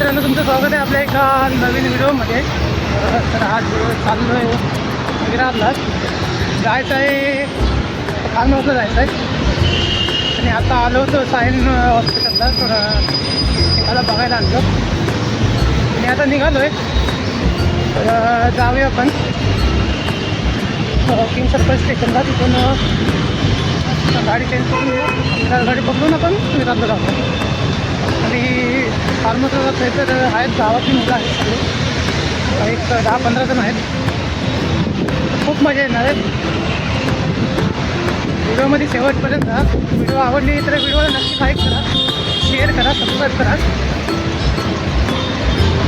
मित्रांनो, तुमचं स्वागत आहे आपल्या एका नवीन व्हिडिओमध्ये. तर आज चाललो आहे विरारला. जायचं आहे, खानोसला जायचं आहे. आणि आता आलो होतो सायन हॉस्पिटलला, थोडं एखादा बघायला आलो आणि आता निघालो आहे. तर जाऊया आपण किंग सर्कल स्टेशनला. तिथून गाडी चेंज करून गाडी पकडून आपण विरारला जातो. आणि फार्मसला जात आहे तर आहेत गावातली मुलं आहेत सगळे, एक 10-15 जण आहेत. खूप मजा येणार आहे. व्हिडिओमध्ये शेवटपर्यंत व्हिडिओ आवडली तर व्हिडिओला नक्की लाईक करा, शेअर करा, सबस्क्राईब करा.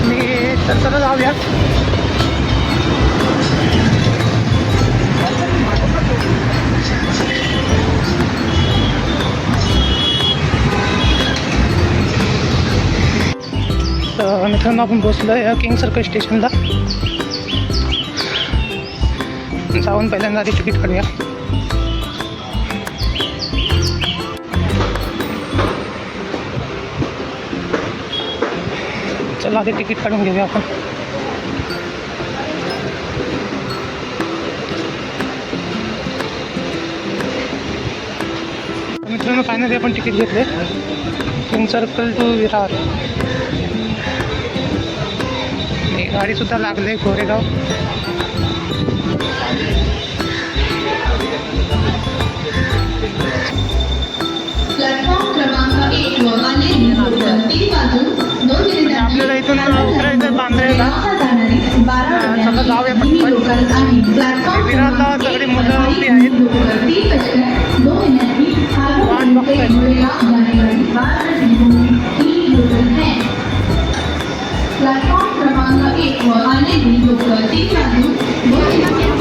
मी तर चला जाऊया. तर मित्रांनो, आपण पोचलो आहे किंग सर्कल स्टेशनला. जाऊन पहिल्यांदा आधी तिकीट काढूया. चला आधी तिकीट काढून घेऊया आपण. मित्रांनो, फायनली आपण तिकीट घेतले किंग सर्कल टू विरार. गाडीसुद्धा लागले गोरेगाव. आपल्याला इथून उतरायचं बांद्रेला. चला जाऊया पटकन. विरारला सगळी मुलं उभी आहेत, वाट बघतायत.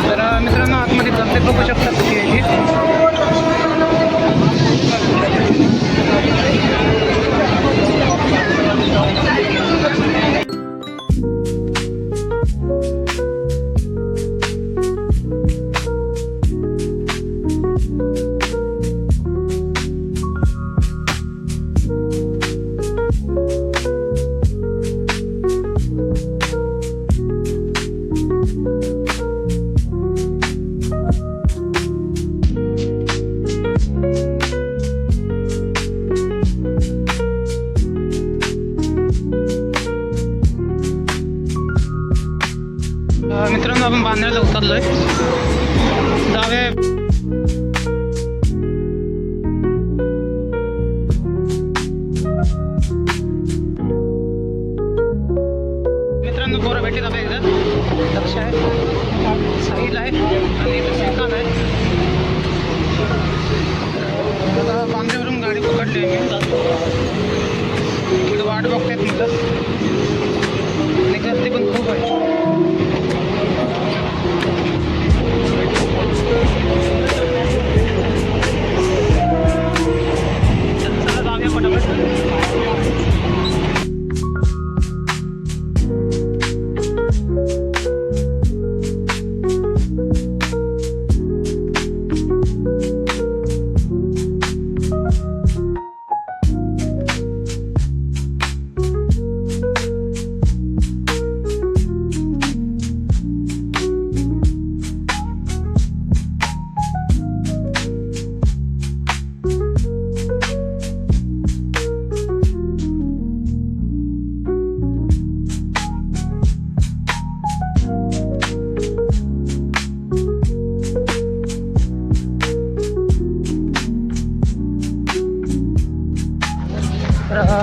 तर मित्रांनो, आतमध्ये गर्दी बघू शकता किती आहे. मित्रांनो, आपण बांद्र्याला उतरलोय. जाऊया. मित्रांनो, पोरं भेटली जागा एकदा. लक्ष आहे, साहिल आहे आणि श्रीकांत आहे. आता बांद्र्यावरून गाडी पकडली आहे मी. इकडे वाट बघतायत मुलं आणि गर्दी पण खूप आहे.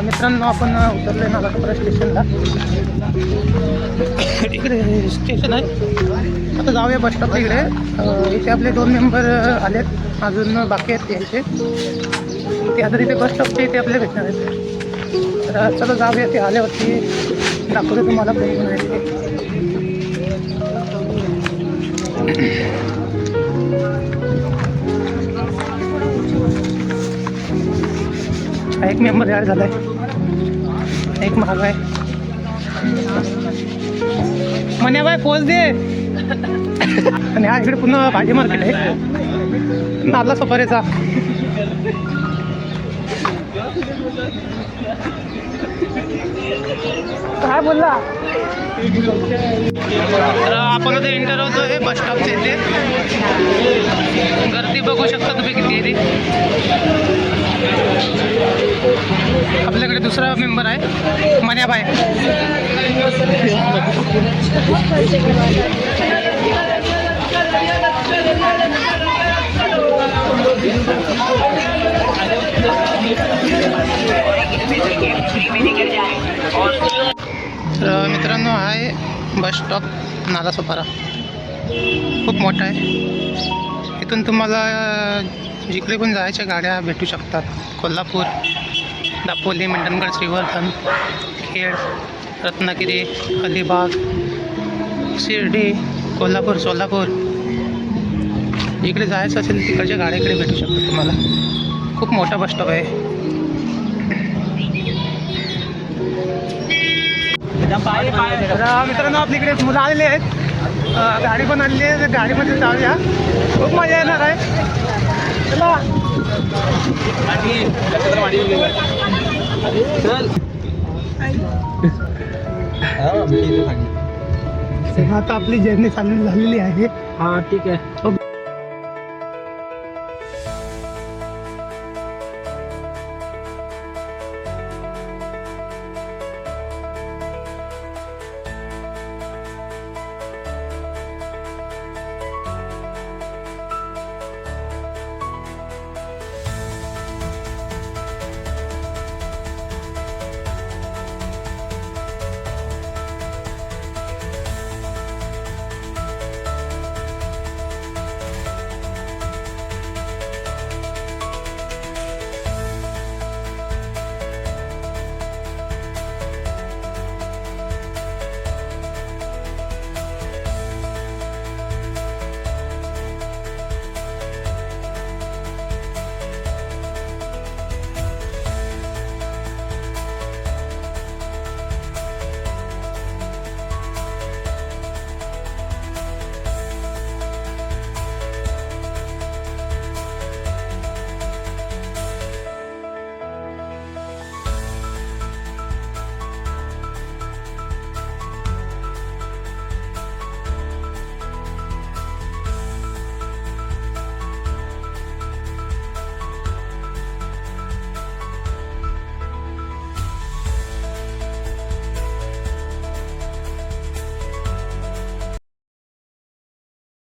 मित्रांनो, आपण उतरले नालासोपारा स्टेशनला. इकडे स्टेशन आहे. आता जाऊया बस स्टॉपला. इकडे इथे आपले 2 मेंबर आलेत, अजून बाकी आहेत यायचे. ते आता तिथे बस स्टॉपचे इथे आपले भेटणार आहेत. तर चला जाऊया. ते आल्यावरती दाखवतो तुम्हाला कोणी कोण आहे. एक मेंबर ॲड झाला आहे, एक महाग आहे. म्हणे बाय पोच दे. आणि हा इकडे पुन्हा भाजी मार्केट आहे नालासोपाऱ्याचा. काय बोलला? तर आपण ते एंटर होतोय बस स्टॉपच्या इथे. गर्दी बघू शकता तुम्ही किती आहे ती. आपल्याकडे दुसरा मेंबर आहे मन्याबाई. तर मित्रांनो आहे बस स्टॉप नालासोपारा. खूप मोठा आहे. इथून तुम्हाला जिकडे पण जायच्या गाड्या भेटू शकतात. कोल्हापूर, दापोली, मंडणगड, श्रीवर्धन, खेड, रत्नागिरी, अलिबाग, शिर्डी, कोल्हापूर, सोलापूर, इकडे जायचं असेल तिकडच्या गाड्या इकडे भेटू शकतात तुम्हाला. खूप मोठा बस स्टॉप आहे. तर मित्रांनो आपल्याकडे मुलं आलेले आहेत. गाडी पण आणली आहे. गाडीमध्ये जाऊया. खूप मजा येणार आहे. चला आता आपली जर्नी चालू झालेली आहे. हां ठीक आहे.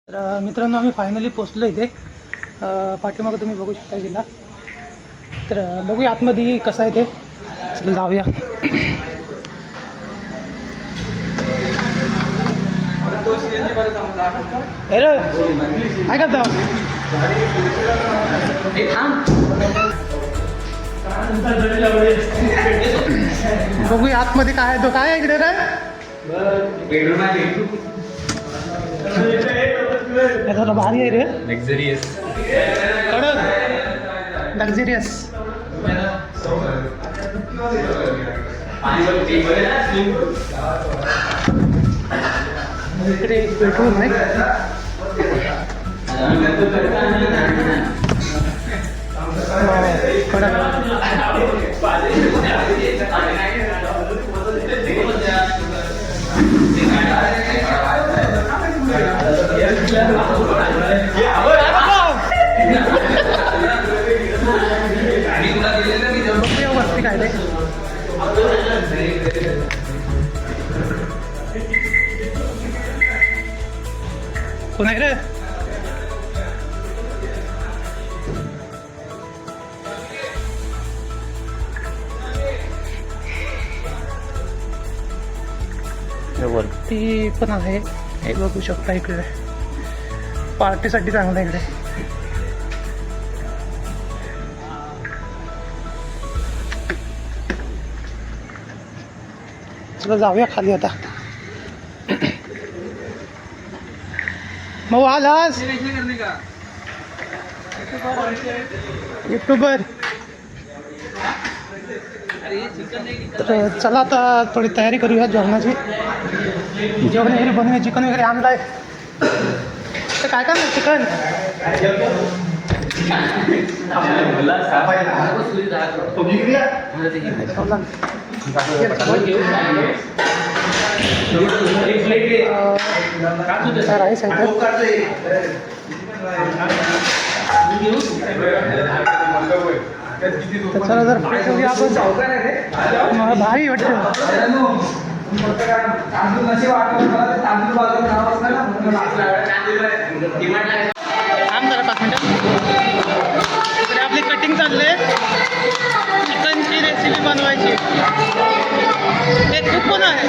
तर मित्रांनो आम्ही फायनली पोचलो इथे. पाठीमागं तुम्ही बघू शकता जिल्हा. तर बघूया आतमध्ये कसं आहे ते. चला जाऊया. अरे काय करता? बघूया आतमध्ये काय आहे. तो काय आहे इकडे काय जरा भारी आहे रे. लक्झरियस कडक लक्झरियस. इकडे बेडरूम आहे. कडक. वरती काय ते कोण आहे रे? वरती पण आहे. हे बघू शकता इकडे पार्टीसाठी चांगलं आहे इकडे. चला जाऊया खाली आता. मग आलास यूट्यूबर. तर चला आता थोडी तयारी करूया जेवणाची. जेवण वगैरे बनवूया. चिकन वगैरे आणलाय. तर काय काय चिकन राईस आहे त्याच्याला जर आपण मला भारी वाटतं. थांब जरा 5 मिनिटं. इकडे आपली कटिंग चालली आहे. चिकनची रेसिपी बनवायची. एक खूप पण आहे.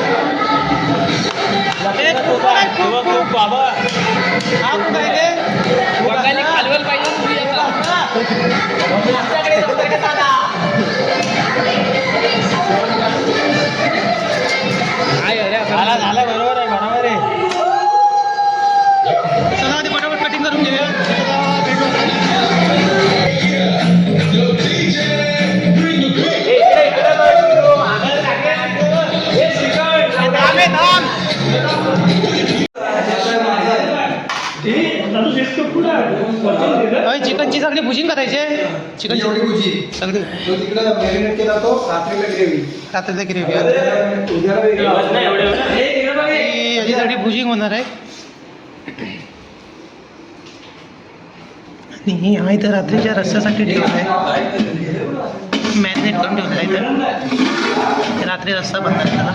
एक खूप पण आहे. खूप बाबा हा कुठं आहे ते खालवल पाहिजे. झाला बरोबर आहे बरोबर आहे. चला आधी फटाफट कटिंग करून घेऊया. चिकनची सगळी भुजिंग करायचे. चिकन भुजी सगळी केला तो रात्रीला ग्रेव्ही याची सगळी भुजिंग होणार आहे. आणि हा इथं रात्रीच्या रस्त्यासाठी ठेवला आहे. मॅरिनेट करून ठेवला आहे. इथं रात्री रस्ता बनणार त्याला.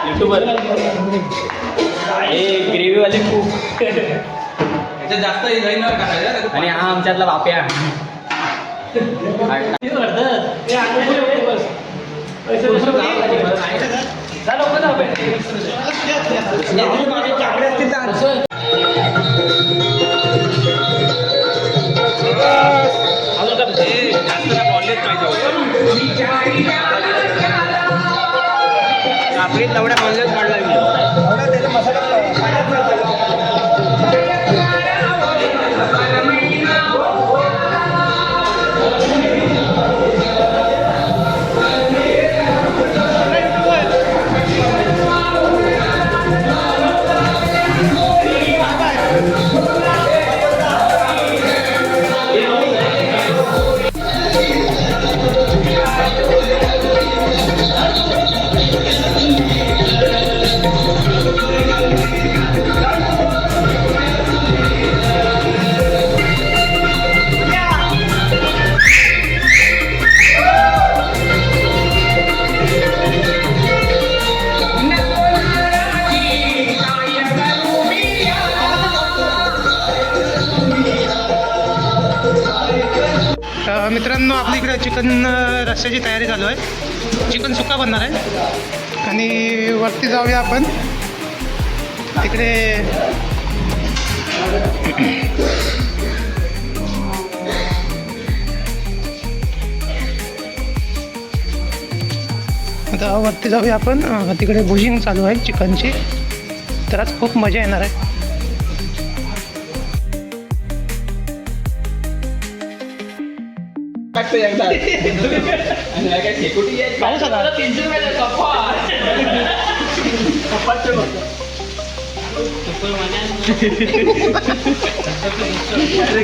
युट्यूबर ग्रेव्ही वाले खूप जास्त आणि हा आमच्यातला बाप्या आपली तेवढ्या ऑनलाईन काढला मी मित्रांनो आपल्या इकडे चिकन रस्स्याची तयारी चालू आहे. चिकन सुक्का बनणार आहे आणि वरती जाऊया आपण तिकडे. आता वरती जाऊया आपण. तिकडे भुजिंग चालू आहे चिकनची, तर आज खूप मजा येणार आहे. पाऊस आला.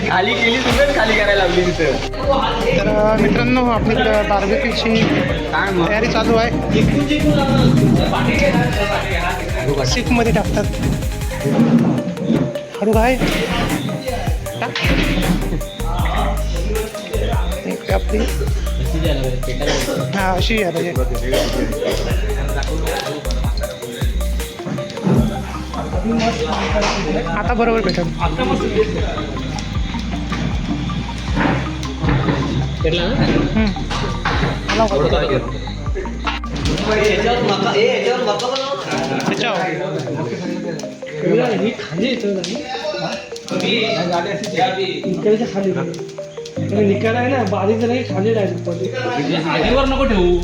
खाली केली तुम्ही खाली करायला लावली तिथं. तर मित्रांनो आपल्याकडे बार्बेक्यूची तयारी चालू आहे. सीखमध्ये टाकतात. हळू काय इकडे आपली हा अशी आहे. आता बरोबर भेटेल. निकाला आहे ना बारीक नाही खाली आधीवर नको ठेवू.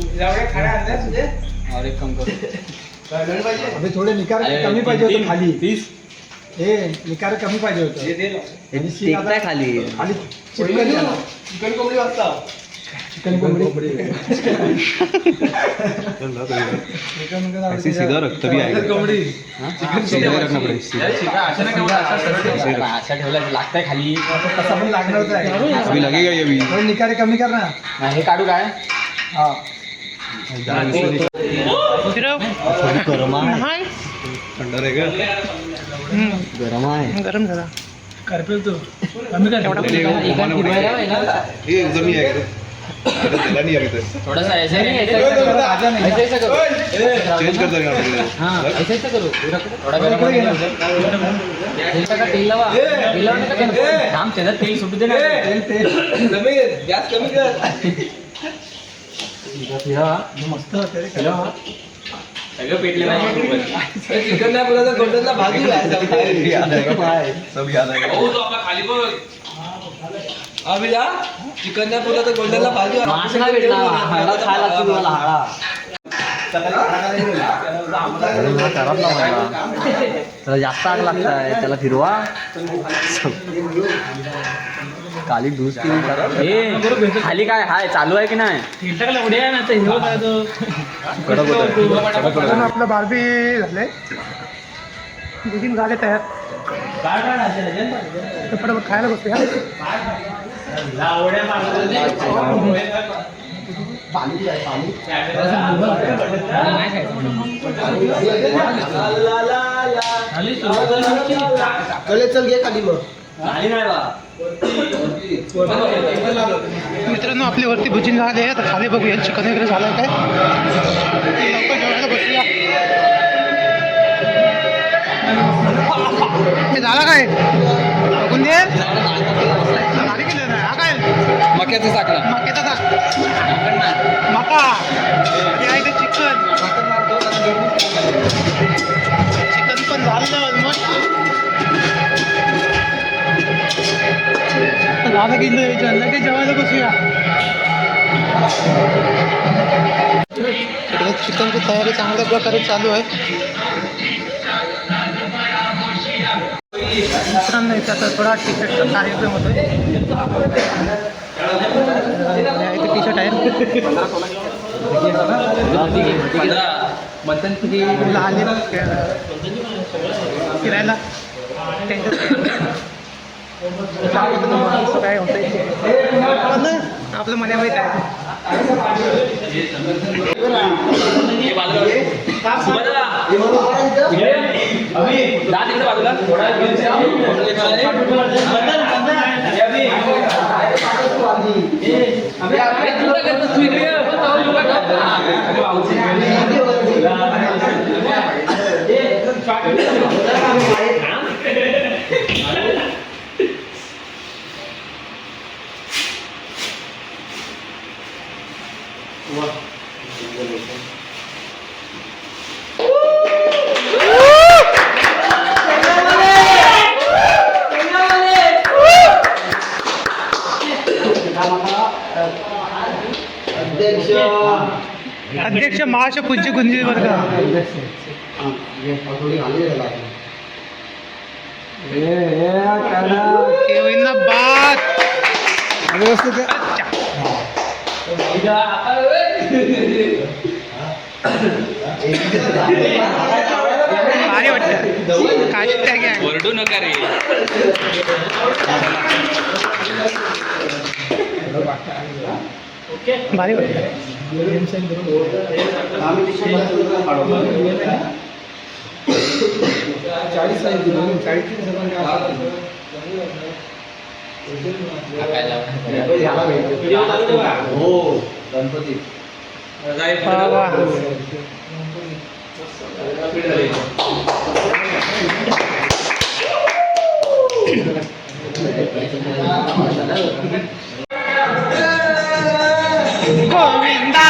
थोडे निकार कमी पाहिजे होतं खाली. हे निकार कमी पाहिजे होतं खाली खाली. चिकन कोंबडी वाजता. चिकन कोंबडी ऐसे सीधा रख तभी आएगा. कोंबडी सीधा ही रखना पड़ेगा. अशा ठेवला लागतंय खाली. तसा पण लागणारच आहे. अभी लगेगा ये भी. थोडे निकारे कमी कर ना. हे काढू काय. हा थंडा रहेगा. गरम झाला. करपेल तू कमी कर. ये उधर नहीं आएगा. तेला नहीं आएगा. थोडासा ऐसा नहीं ऐसा करो. चेंज कर देगा. हाँ ऐसा करो. थोडा गरम तेल लावा. तेल लावा का काम त्याला तेल सुटू दे ना. गॅस कमी कर. मस्त सगळं पेटले नाही. चिकन नाही बोलायचं गोल्डनला भाजी सब याद आएगा. खाली बघ. अभी जा चिकन नाही बोलायचं गोल्डनला भाजी. मासला भेटला. हाडा खायला लागतो मला हाडा. त्याला जास्त आग लागताय. त्याला फिरवा. खाली धूस केली. खाली काय हाय चालू आहे की नाही. आपलं बार्बी झालंय. भुजिंग झाले तयार. पटापट खायला बसूया. चल घे खाली मग. मित्रांनो आपल्या वरती भुजिंग झाले आहे. तर खाली बघूया चिकन वगैरे झालं काय. लवकर जेवायला बसूया. हे झालं काय बघून दे. भारी केलं ना. हा काय मक्याचा साखरा. मक्याचा मका. हे आहे ते चिकन. चिकन पण झालं ऑलमोस्ट. झालं की लगेच जेवायला बसूया. चिकनची तयारी चांगल्या प्रकारे चालू आहे. मित्रांनो इथे आता थोडा टी शर्टचा कार्यक्रम होतोय. इथे टी शर्ट आहे. मुलं आले फिरायला. त्यांच्या काय होतं आपलं मने माहीत आहे. अध्यक्ष महाश पूज्य गुंजी वर्ग केविनना बाद व्यवस्थित आहे. भारी वाटतं काशी टॅग आहे ओरडू नका रे. भारी वाटतं चाळीस आहे की दोन, 40 सर्वांना हो गणपती वा वा. गोविंदा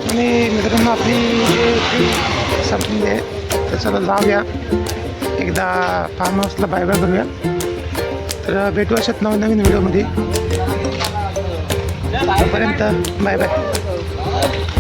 आणि मित्रांनो आपली संपली आहे तर चला जाऊया एकदा फार्म हाऊसला बाय बाय करूया. तर भेटू अशात नवीन व्हिडिओमध्ये. तोपर्यंत बाय बाय.